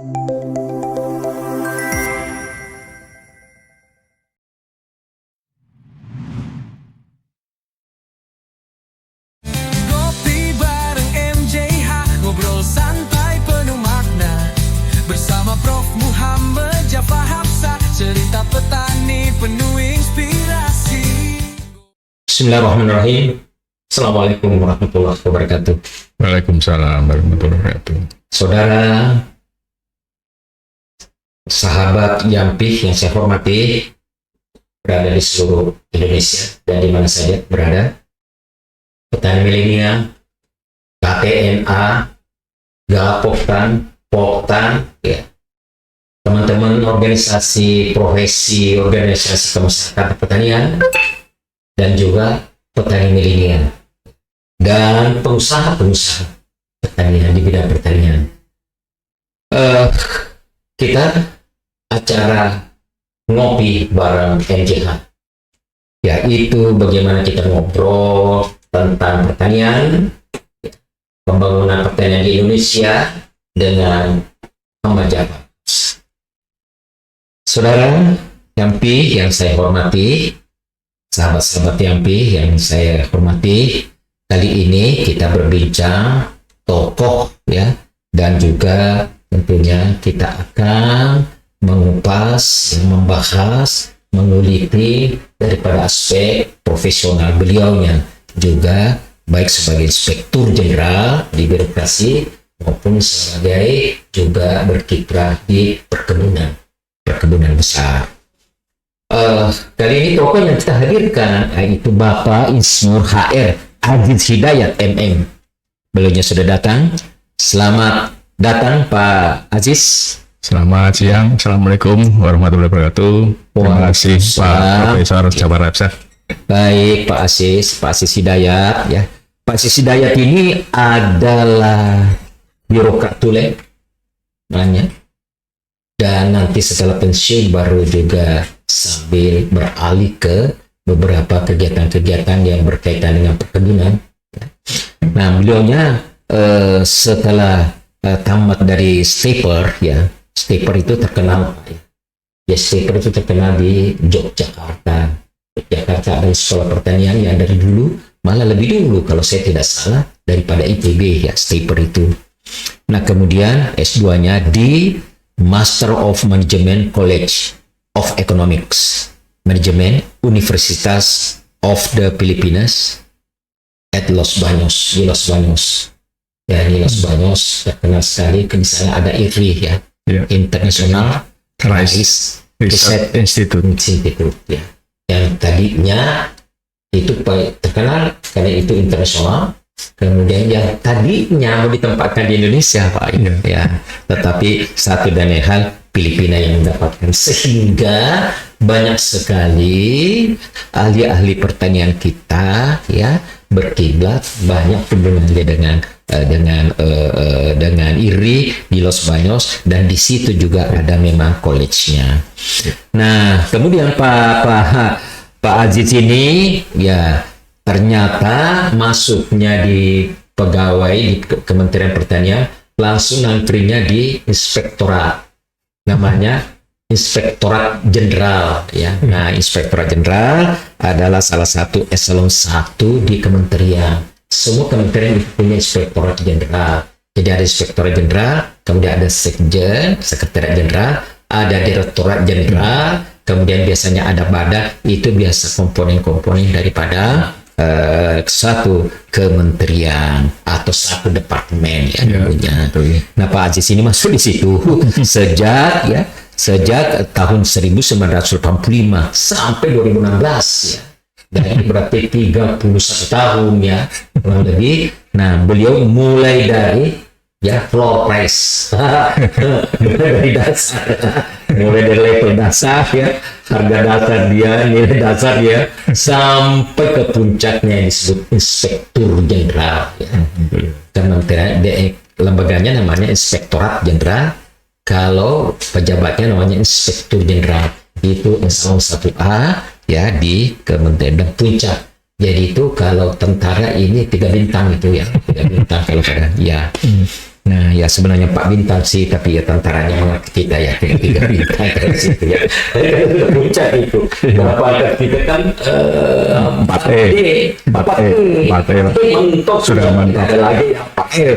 Kopi bareng MJH, ngobrol santai penuh makna. Bersama Prof. Muhammad Jafar Hapsah, cerita petani penuh inspirasi. Bismillahirrahmanirrahim. Assalamualaikum warahmatullahi wabarakatuh. Waalaikumsalam warahmatullahi wabarakatuh. Saudara, sahabat Yampih yang saya hormati, berada di seluruh Indonesia dan di mana saja berada, petani milenial, KTNA, Gapoktan, Poktan, ya, teman-teman organisasi profesi, organisasi kemasyarakatan pertanian, dan juga petani milenial dan pengusaha-pengusaha pertanian di bidang pertanian. Kita acara ngopi bareng MJH, yaitu bagaimana kita ngobrol tentang pertanian, pembangunan pertanian di Indonesia dengan Muhammad Jafar. Saudara Yampih yang saya hormati, sahabat-sahabat Yampih yang saya hormati, kali ini kita berbincang tokoh ya, dan juga tentunya kita akan mengupas, membahas, menguliti daripada aspek profesional beliaunya, juga baik sebagai inspektur jenderal di birokrasi maupun sebagai juga berkiprah di perkebunan besar. Kali ini tokoh yang kita hadirkan yaitu Bapak Insinyur HR Aziz Hidayat MM. Beliaunya sudah datang. Selamat datang Pak Aziz. Selamat siang. Assalamualaikum warahmatullahi wabarakatuh. Terima kasih Pak Profesor Jafar Hapsah. Baik Pak Aziz Hidayat ya. Pak Aziz Hidayat ini adalah birokrat tulen namanya. Dan nanti setelah pensiun baru juga sambil beralih ke beberapa kegiatan-kegiatan yang berkaitan dengan perkebunan. Nah, beliaunya setelah tamat dari Staper ya, Staper itu terkenal ya, Staper itu terkenal di Yogyakarta. Yogyakarta ada sekolah pertanian yang dari dulu, malah lebih dulu kalau saya tidak salah daripada ITB ya, Staper itu. Nah, kemudian S2-nya di Master of Management College of Economics Management Universitas of the Philippines at Los Baños, di Los Baños. Ya, di Los Baños terkenal sekali, di sana ada IRI ya, International Rice Research Institute ya. Yang tadinya itu terkenal karena itu internasional. Kemudian yang tadinya mau ditempatkan di Indonesia Pak ya, tetapi satu dan lain hal Filipina yang mendapatkan, sehingga banyak sekali ahli-ahli pertanian kita ya berkiblat banyak hubungannya dengan IRI di Los Baños, dan di situ juga ada memang college-nya. Nah, kemudian Pak Aziz ini ya ternyata masuknya di pegawai di Kementerian Pertanian langsung nantrinya di inspektorat, namanya Inspektorat Jenderal ya. Nah, Inspektorat Jenderal adalah salah satu eselon 1 di kementerian. Semua kementerian punya Inspektorat Jenderal. Jadi ada Inspektorat Jenderal, kemudian ada Sekjen, Sekretariat Jenderal, ada Direktorat Jenderal, kemudian biasanya ada Badan. Itu biasa komponen-komponen daripada satu kementerian atau satu departemen ya namanya. Nah, Pak Aziz ini masuk di situ sejak tahun 1985 sampai 2016 ya. Dan berarti 31 tahun ya kurang lebih. Nah, beliau mulai dari ya floor price mulai dari level dasar ya, harga dasar dia, nilai dasar dia, sampai ke puncaknya yang disebut Inspektur Jenderal ya. Kementerian lembaganya namanya Inspektorat Jenderal, kalau pejabatnya namanya Inspektur Jenderal. Itu eselon 1A ya di kementerian dan puncak. Jadi itu kalau tentara ini 3 bintang itu ya, 3 bintang kalau pada ya. Nah, ya sebenarnya Pak Bintang sih, tapi ya tentaranya kita ya, tiga bintang dari situ ya. Tapi kan sudah puncak itu. Berapa angkat kita kan 4E. mentok Sudah mantap. ada lagi yang 4E.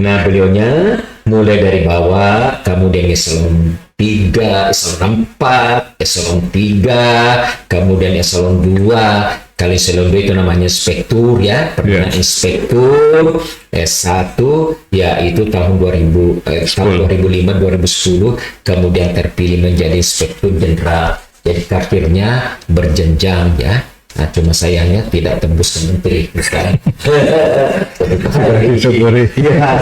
Nah, beliaunya mulai dari bawah, kemudian eselon 3, eselon 4, eselon 3, kemudian eselon 2. Kalau eselon 2 itu namanya inspektur ya, pernah inspektur. S1 ya itu tahun 2005 2010, kemudian terpilih menjadi inspektur jenderal. Jadi karirnya berjenjang ya. Nah, cuma sayangnya tidak tembus ke menteri, bukan? Syukuri. Ya,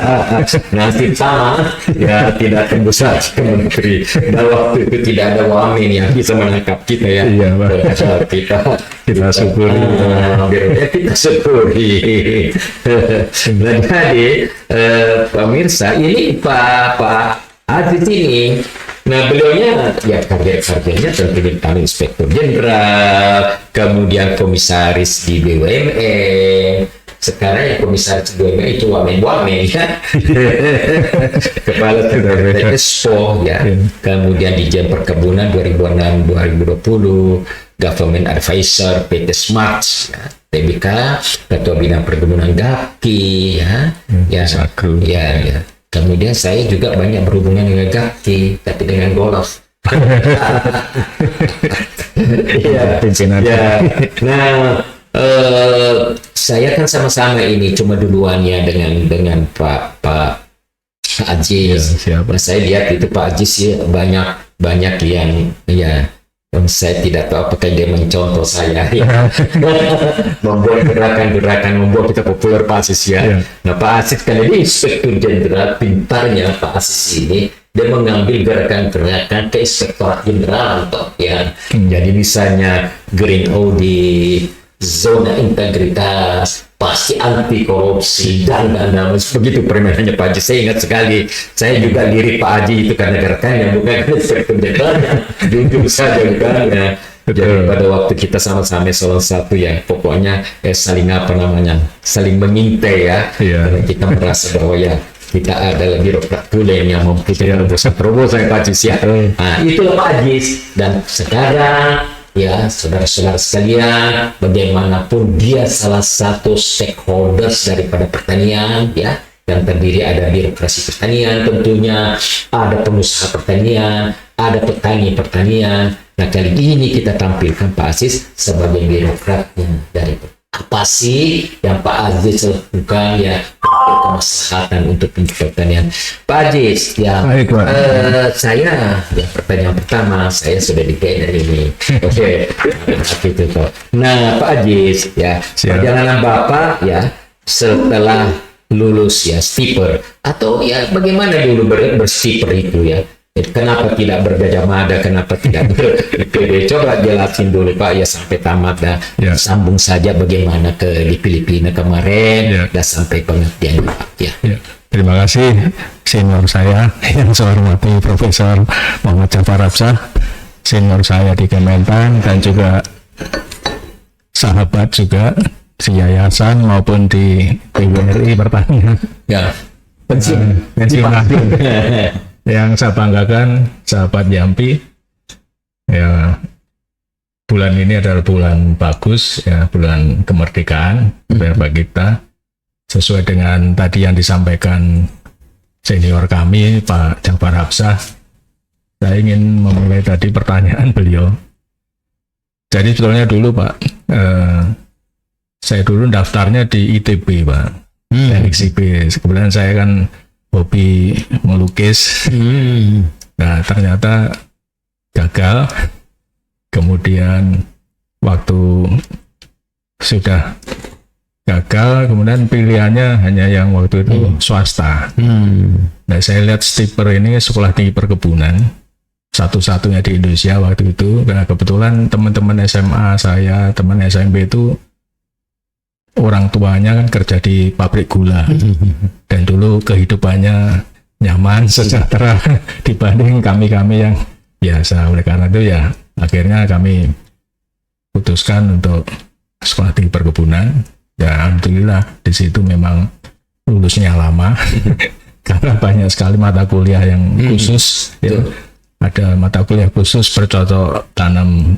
nasib sama, ya tidak tembus lagi ke menteri. Dan waktu itu tidak ada wamen yang bisa menangkap kita ya. Iya, Pak. Kita syukuri. Kita syukuri. Nah, jadi pemirsa, ini Pak Aziz ini. Nah, beliaunya ya kerjanya tentu menjadi inspektur jenderal, kemudian komisaris di BUMN. Sekarang yang komisaris BUMN itu wamen ya. Kepala Expo ya. Kemudian di Dijen Perkebunan 2006-2020, Government Advisor PT Smart ya. TBK, Ketua Bidang Perkebunan GAPKI ya. Ya. Kemudian saya juga banyak berhubungan dengan GAPKI, tapi dengan golf. Iya. Ya. Nah, saya kan sama-sama ini cuma duluannya dengan Pak Aziz. Ya, siapa? Nah, saya lihat itu Pak Aziz ya banyak yang ya. Saya tidak tahu apakah dia mencontoh saya ya. Membuat gerakan-gerakan membuat kita populer Pak Aziz ya. Nah, Pak Aziz kali ini inspektur jenderal, pintarnya Pak Aziz ini dia mengambil gerakan-gerakan ke inspektorat jenderal ya. Jadi misalnya green audit, zona integritas, pasti anti korupsi dan begitu permainannya Pak Haji. Saya ingat sekali, saya juga lirik Pak Haji itu karena gerakannya bukan inspektur jenderalnya, jujur saja bukan ya. Jadi pada waktu kita sama-sama eselon 1 ya, pokoknya saling saling mengintai ya. Karena kita merasa bahwa ya kita adalah birokrat tulen yang mempunyai terobosan Pak Haji ya. Nah, itulah Pak Haji. Dan sekarang ya, saudara-saudara sekalian, bagaimanapun dia salah satu stakeholders daripada pertanian ya, yang terdiri ada birokrasi pertanian tentunya, ada pengusaha pertanian, ada petani pertanian. Nah, kali ini kita tampilkan Pak Aziz sebagai birokratnya dari apa sih yang Pak Aziz lakukan ya kemaslahatan untuk pertanian. Pak Aziz ya, saya ya pertanyaan pertama saya sudah di PNR ini. Oke. Nah, Pak Aziz ya, perjalanan Bapak ya setelah lulus ya skipper atau ya bagaimana dulu berskipper itu ya? Kenapa tidak bergajah mada? Kenapa tidak berPD? Coba jelasin dulu Pak ya sampai tamat dah. Sambung saja bagaimana di Filipina kemarin dan sampai pengertian Pak ya. Terima kasih senior saya yang saya hormati Profesor Muhammad Jafar Hapsah, senior saya di Kementan dan juga sahabat juga di yayasan maupun di PWRI Pertanian. Ya. Pensiun. Yang saya banggakan sahabat Yampi ya, bulan ini adalah bulan bagus ya, bulan kemerdekaan bagi kita, sesuai dengan tadi yang disampaikan senior kami Pak Jafar Hapsah. Saya ingin memulai tadi pertanyaan beliau. Jadi sebetulnya dulu Pak, saya dulu daftarnya di ITB Pak, teknik sipil. Kemudian saya kan hobi melukis. Nah, ternyata gagal. Kemudian waktu sudah gagal, kemudian pilihannya hanya yang waktu itu swasta. Nah, saya lihat Stiper ini sekolah tinggi perkebunan satu-satunya di Indonesia waktu itu. Nah, kebetulan teman-teman SMA saya, teman SMP itu orang tuanya kan kerja di pabrik gula, dan dulu kehidupannya nyaman, sejahtera dibanding kami-kami yang biasa. Oleh karena itu ya akhirnya kami putuskan untuk sekolah tinggi perkebunan. Ya alhamdulillah di situ memang lulusnya lama. karena banyak sekali mata kuliah yang khusus, ya. Ada mata kuliah khusus bercocok tanam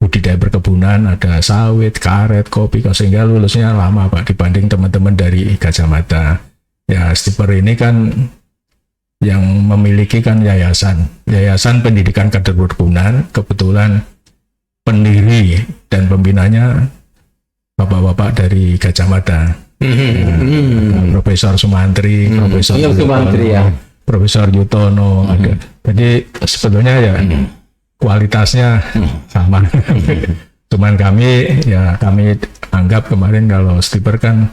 budidaya perkebunan, ada sawit, karet, kopi, sehingga lulusnya lama Pak dibanding teman-teman dari Gajah Mada. Ya, Stiper ini kan yang memiliki kan yayasan pendidikan kader perkebunan, kebetulan pendiri dan pembinanya bapak-bapak dari Gajah Mada. Profesor Sumantri, Profesor Sumantri ya. Profesor Yutono ada. Jadi sebetulnya ya kualitasnya sama. Cuman kami anggap kemarin kalau Stiper kan,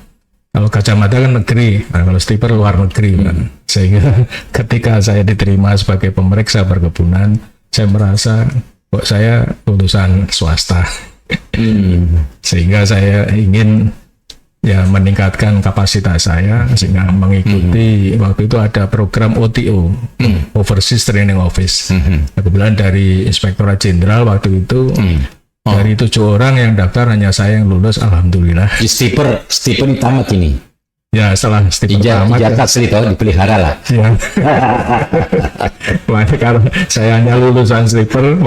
kalau Gajah Mada kan negeri, nah kalau Stiper luar negeri kan. Sehingga ketika saya diterima sebagai pemeriksa perkebunan, saya merasa kok saya lulusan swasta. Sehingga saya ingin ya meningkatkan kapasitas saya, sehingga mengikuti waktu itu ada program OTO, Overseas Training Office. Kebetulan dari Inspektorat Jenderal waktu itu dari 7 orang yang daftar hanya saya yang lulus, alhamdulillah. Di Stiper tamat ini. Ya setelah Stiper tamat. Ijazah asli toh dipelihara lah. Ya. Makanya karena saya hanya lulusan Stiper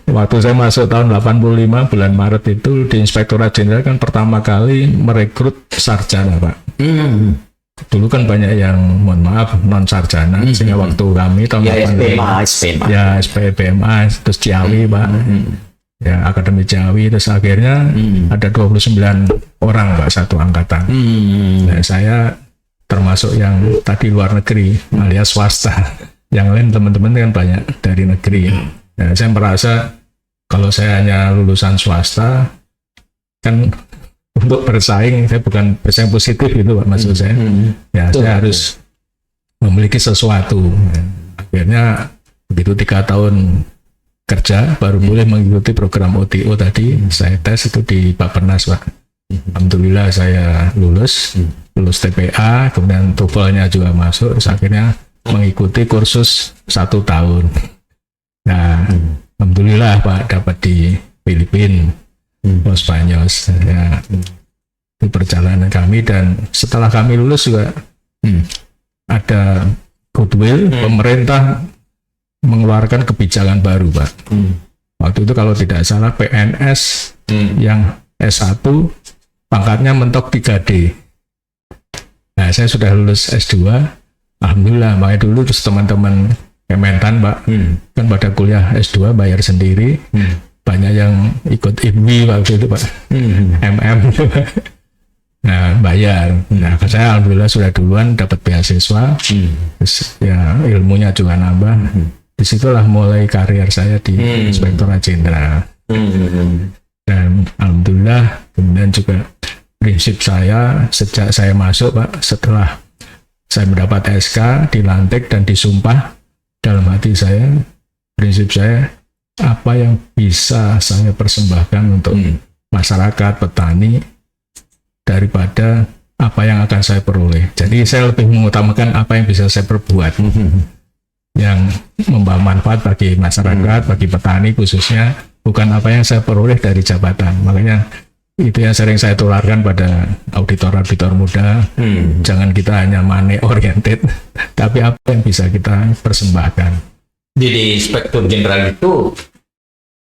waktu saya masuk tahun 85 bulan Maret itu di Inspektorat Jenderal kan pertama kali merekrut sarjana Pak. Dulu kan banyak yang mohon maaf non sarjana, sehingga waktu kami tahun 85 ya SPBMA terus Ciawi Pak. Ya Akademi Ciawi, terus akhirnya ada 29 orang Pak satu angkatan. Nah, saya termasuk yang tadi luar negeri alias swasta. Yang lain teman-teman kan banyak dari negeri. Nah, saya merasa kalau saya hanya lulusan swasta kan untuk bersaing, saya bukan bersaing positif gitu Pak maksud saya. Ya saya harus memiliki sesuatu. Akhirnya begitu 3 tahun kerja baru boleh mengikuti program OTO tadi. Saya tes itu di Bappenas Pak. Alhamdulillah saya lulus TPA, kemudian TOEFL-nya juga masuk, terus akhirnya mengikuti kursus 1 tahun. Nah, alhamdulillah Pak dapat di Filipina, Los Baños. Ya, itu perjalanan kami, dan setelah kami lulus juga ada goodwill, pemerintah mengeluarkan kebijakan baru Pak. Waktu itu kalau tidak salah PNS yang S1 pangkatnya mentok 3D. Nah saya sudah lulus S2, alhamdulillah. Makanya dulu terus teman-teman Kementan Pak kan pada kuliah S2 bayar sendiri, banyak yang ikut IPWI waktu itu Pak, nah bayar. Nah saya alhamdulillah sudah duluan dapat beasiswa, terus ya ilmunya juga nambah. Disitulah mulai karir saya di Inspektorat Jenderal. Dan alhamdulillah kemudian juga prinsip saya sejak saya masuk Pak, setelah saya mendapat SK, dilantik dan disumpah, dalam hati saya, prinsip saya, apa yang bisa saya persembahkan untuk masyarakat, petani, daripada apa yang akan saya peroleh. Jadi saya lebih mengutamakan apa yang bisa saya perbuat, yang membawa manfaat bagi masyarakat, bagi petani khususnya, bukan apa yang saya peroleh dari jabatan. Makanya itu yang sering saya tularkan pada auditor-auditor muda. Jangan kita hanya money oriented, tapi apa yang bisa kita persembahkan. Di Inspektur Jenderal itu,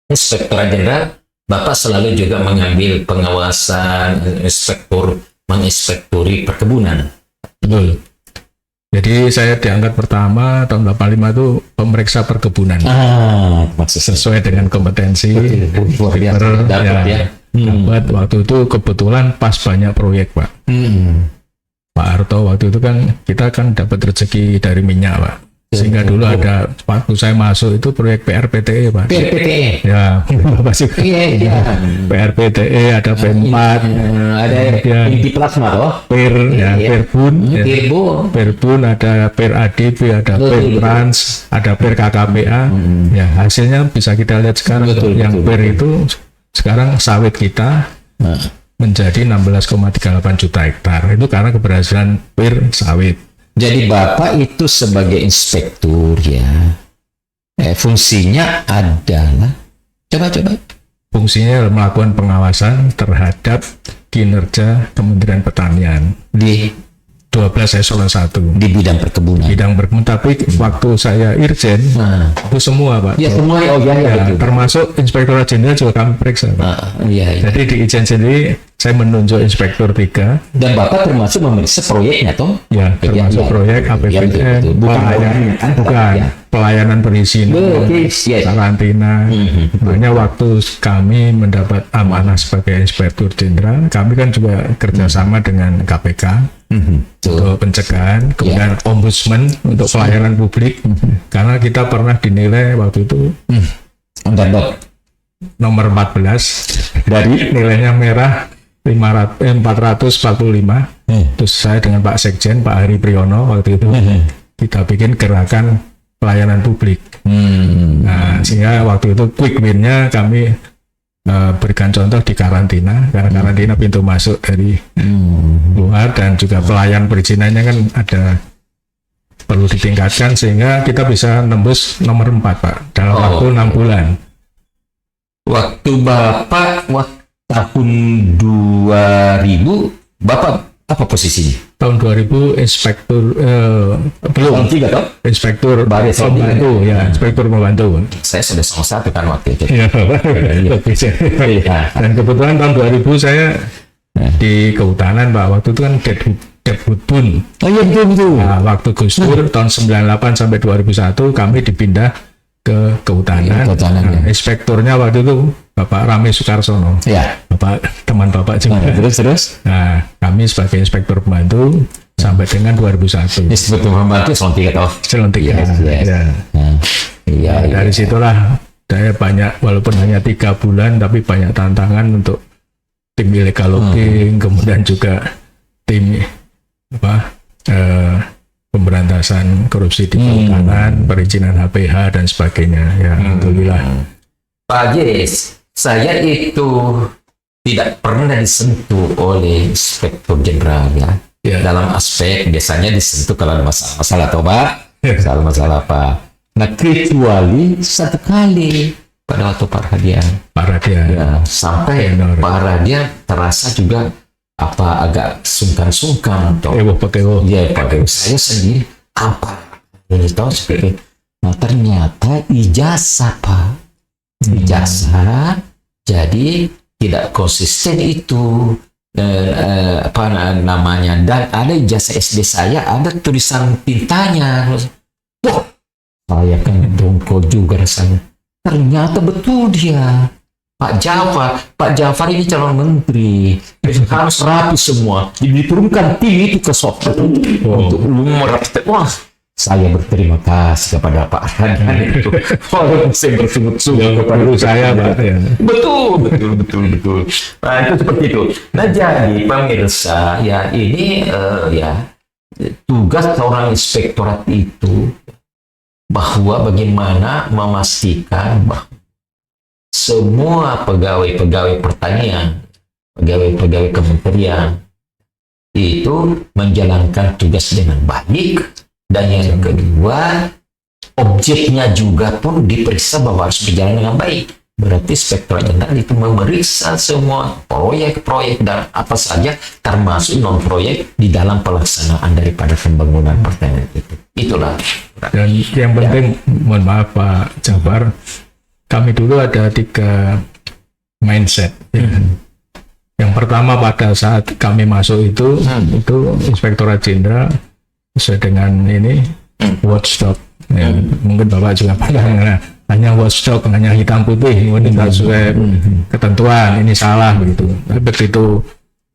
Inspektorat Jenderal, Bapak selalu juga mengambil pengawasan, menginspektori perkebunan. Betul. Jadi saya diangkat pertama tahun 85 itu pemeriksa perkebunan. Sesuai dengan kompetensi. Dapat waktu itu kebetulan pas banyak proyek Pak. Pak Harto waktu itu kan kita kan dapat rezeki dari minyak Pak. Sehingga dulu ada waktu saya masuk itu proyek PRPTE Pak. PRPTE. Ya, Bapak juga. Iya. PRPTE ada P4, ada inti plasma toh. Perbun, ada Per ADB, ada Per Trans, ada Per KKPA. Ya, hasilnya bisa kita lihat sekarang. Yang Per itu sekarang sawit kita menjadi 16,38 juta hektar. Itu karena keberhasilan Per sawit. Jadi Bapak itu sebagai inspektur ya, fungsinya adalah fungsinya melakukan pengawasan terhadap kinerja Kementerian Pertanian di 12 eselon 1 di bidang perkebunan. bidang berkebun, tapi waktu saya irjen Nah, itu semua Pak. ya semua, oh ya, Ya, betul. termasuk Inspektorat Jenderal juga kami periksa Pak. Iya, iya. Jadi di Ijen sendiri saya menunjuk inspektur 3, Dan Bapak termasuk memeriksa proyeknya toh? ya termasuk Ya, proyek ya, APBN, betul. Bukan pelayanan, pelayanan, bukan ya. pelayanan perizinan, Yes. karantina. Makanya waktu kami mendapat amanah sebagai inspektur jenderal, kami kan juga kerjasama dengan KPK Betul. untuk pencegahan, kemudian ombudsman untuk pelayanan publik, karena kita pernah dinilai waktu itu Underdog. nomor 14 dari nilainya merah 445. Terus saya dengan Pak Sekjen, Pak Hari Priyono waktu itu kita bikin gerakan pelayanan publik. Nah, sehingga waktu itu quick win-nya kami berikan contoh di karantina, karena karantina pintu masuk dari luar dan juga pelayan perizinannya kan ada perlu ditingkatkan sehingga kita bisa nembus nomor 4 Pak dalam waktu 6 bulan. Waktu Bapak tahun 2000, Bapak apa posisinya? Tahun 2000 inspektur belum Tahun 3 toh? inspektur Baru tahun pembantu tiga. ya, inspektur pembantu. Saya sudah sama satu kan waktu itu. Ya, lebih sih. Iya. Dan kebetulan tahun 2000 saya di kehutanan Pak, waktu itu kan Debhutbun. Oh iya, betul. Nah, waktu Gus Dur tahun 98 sampai 2001 kami dipindah ke kehutanan. Kehutanan, Nah, ya. inspekturnya waktu itu Bapak Rame Sukarsono. Ya. Teman Bapak juga. Terus? Nah, kami sebagai inspektur pembantu sampai dengan 2001. Ini sebetulnya membantu selama 3 tahun. Selon 3. Yes. Ya. Nah, iya, Nah, dari situlah saya banyak, walaupun hanya 3 bulan, tapi banyak tantangan untuk tim illegal logging, kemudian juga tim pemberantasan korupsi di kehutanan, perizinan HPH dan sebagainya. Ya, alhamdulillah. Pak Jis, saya itu tidak pernah disentuh oleh inspektur jenderal ya. Ya. Dalam aspek biasanya disentuh kalau ada masalah atau Pak, masalah apa. Nah, kecuali satu kali pada waktu Pak Radian. Pak Radian. Ya, sampai Benar. Pak Radian terasa juga agak sungkan-sungkan toh. Pakai Dia pakai saya sendiri apa ini tahu seperti. Nah, ternyata ijazah Pak, ijazah jadi tidak konsisten itu apa namanya, dan ada ijazah SD saya ada tulisan tintanya. Wah, saya kan dongkol juga rasanya. Ternyata betul dia. Pak Jafar ini calon menteri, harus rapi semua. Diturunkan tim itu ke software untuk merapi. Wah, saya berterima kasih kepada Pak Radian itu. Saya bersungguh-sungguh kepada saya Pak. Ya. Betul. Nah, itu seperti itu. Nah, jadi pemirsa, ya ini ya tugas seorang inspektorat itu bahwa bagaimana memastikan bahwa semua pegawai-pegawai pertanian, pegawai-pegawai kementerian itu menjalankan tugas dengan baik, dan yang kedua objeknya juga pun diperiksa bahwa harus berjalan dengan baik. Berarti inspektorat jenderal itu memeriksa semua proyek-proyek dan apa saja termasuk non proyek di dalam pelaksanaan daripada pembangunan pertanian itu. Itulah. Dan yang penting, mohon maaf Pak Jafar, kami dulu ada 3 mindset. Ya. Yang pertama pada saat kami masuk itu Inspektorat Jenderal sesuai dengan ini watchdog. Ya, mungkin Bapak juga pernah hanya watchdog, hanya hitam putih, kemudian sesuai ketentuan ini salah begitu. Tapi begitu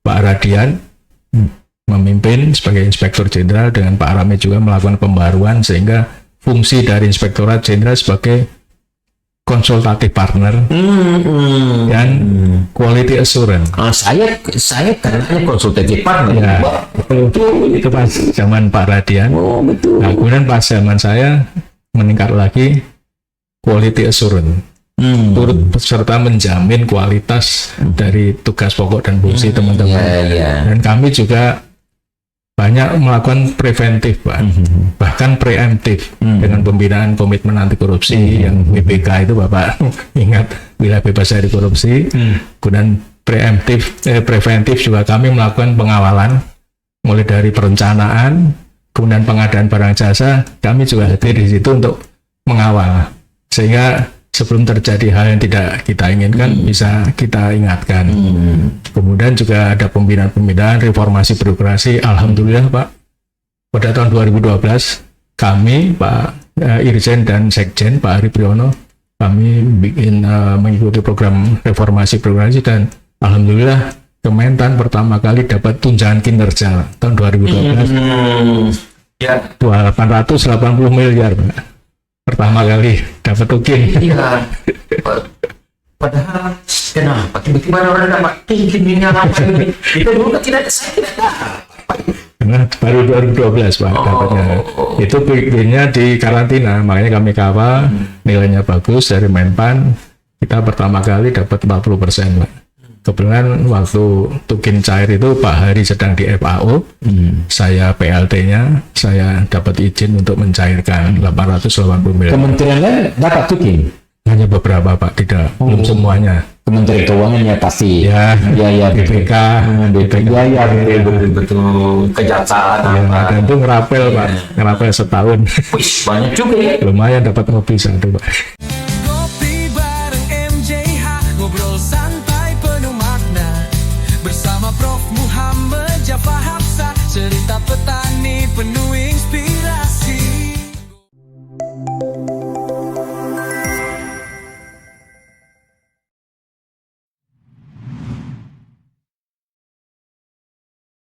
Pak Radian memimpin sebagai Inspektur Jenderal dengan Pak Rame juga melakukan pembaruan, sehingga fungsi dari Inspektorat Jenderal sebagai konsultatif partner dan quality assurance. Saya karena konsultatif partner. Ya, itu pas zaman Pak Radian. Oh, betul. Nah, kemudian pas zaman saya meningkat lagi quality assurance. Turut serta menjamin kualitas dari tugas pokok dan fungsi teman-teman. Ya. Dan kami juga banyak melakukan preventif, Pak. Bahkan preemptif dengan pembinaan komitmen anti korupsi yang WBK itu Bapak ingat, wilayah bebas dari korupsi. Kemudian preventif juga kami melakukan pengawalan mulai dari perencanaan, kemudian pengadaan barang jasa, kami juga hadir di situ untuk mengawal, sehingga sebelum terjadi hal yang tidak kita inginkan bisa kita ingatkan. Kemudian juga ada pembinaan-pembinaan, reformasi birokrasi. Alhamdulillah Pak, pada tahun 2012 kami Pak Irjen dan Sekjen Pak Ari Priyono, kami mengikuti program reformasi birokrasi, dan alhamdulillah Kementan pertama kali dapat tunjangan kinerja tahun 2012. Ya. 880 miliar Pak. Pertama kali dapat tukin. Iya. Padahal kenapa tiba-tiba orang dapat tukinnya apa ini? Kita dulu kan saya tidak tahu. Karena baru 2012 Pak dapatnya. Itu bikinnya di karantina, makanya kami kawal, nilainya bagus dari Menpan. Kita pertama kali dapat 40% Pak. Kebetulan waktu tukin cair itu Pak Hari sedang di FAO, saya PLT-nya, saya dapat izin untuk mencairkan 880 miliar. Kementerian lain dapat tukin? Hanya beberapa Pak, tidak, belum semuanya. Kementerian Keuangannya pasti. Ya, ya, BPK, ya, betul. Kejaksaan. Ya, dan itu ngerapel Pak, ngerapel setahun. Wih, banyak juga ya. Lumayan dapat mobil satu Pak. Ngopi bareng MJH, ngobrol santai penuh makna. Bersama Prof. Muhammad Jafar Hapsah, cerita petani penuh inspirasi.